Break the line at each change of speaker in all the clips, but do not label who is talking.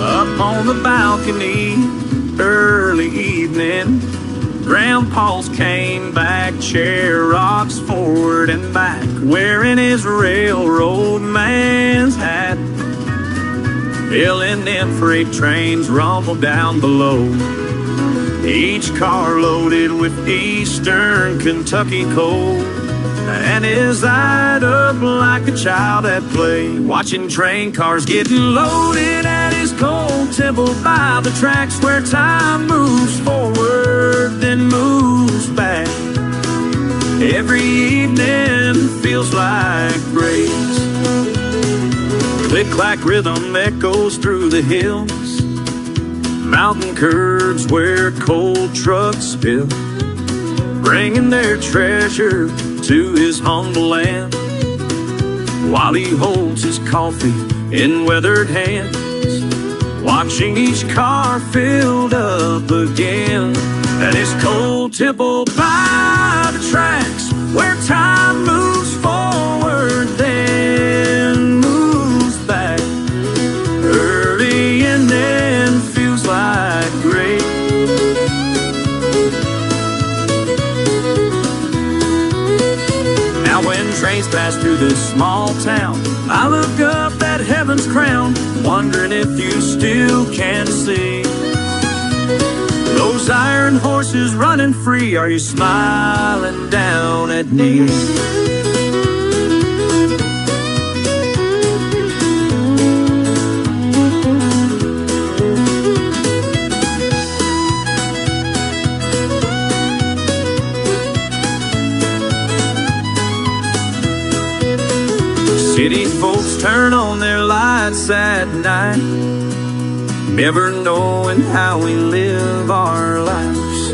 Up on the balcony, early evening, Grandpa's came back, chair rocks forward and back, wearing his railroad man's hat. Filling in freight trains rumble down below, each car loaded with Eastern Kentucky coal. And his eyed up like a child at play, watching train cars getting loaded at his coal temple by the tracks where time moves forward, then moves back. Every evening feels like grace. Click-clack rhythm echoes through the hills, mountain curves where coal trucks spill, bringing their treasure to his humble land, while he holds his coffee in weathered hands, watching each car filled up again. At his cold temple by the tracks where time moves forward, then moves back. Early and then feels like great. When trains pass through this small town, I look up at heaven's crown, wondering if you still can see those iron horses running free. Are you smiling down at me? City folks turn on their lights at night, never knowing how we live our lives,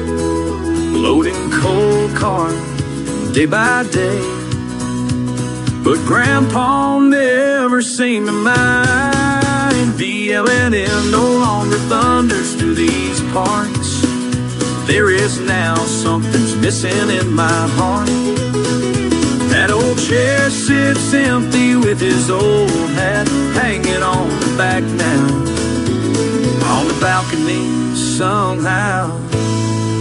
loading coal cars day by day. But Grandpa never seemed to mind. BLNM no longer thunders through these parts. There is now something's missing in my heart. That old chair sits empty with his old hat hanging on the back now. On the balcony somehow,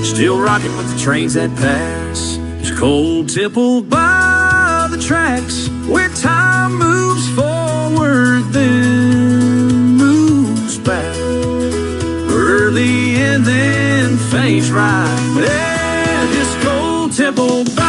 still rocking with the trains that pass. His cold temple by the tracks where time moves forward, then moves back. Early and then fades right. And his cold temple by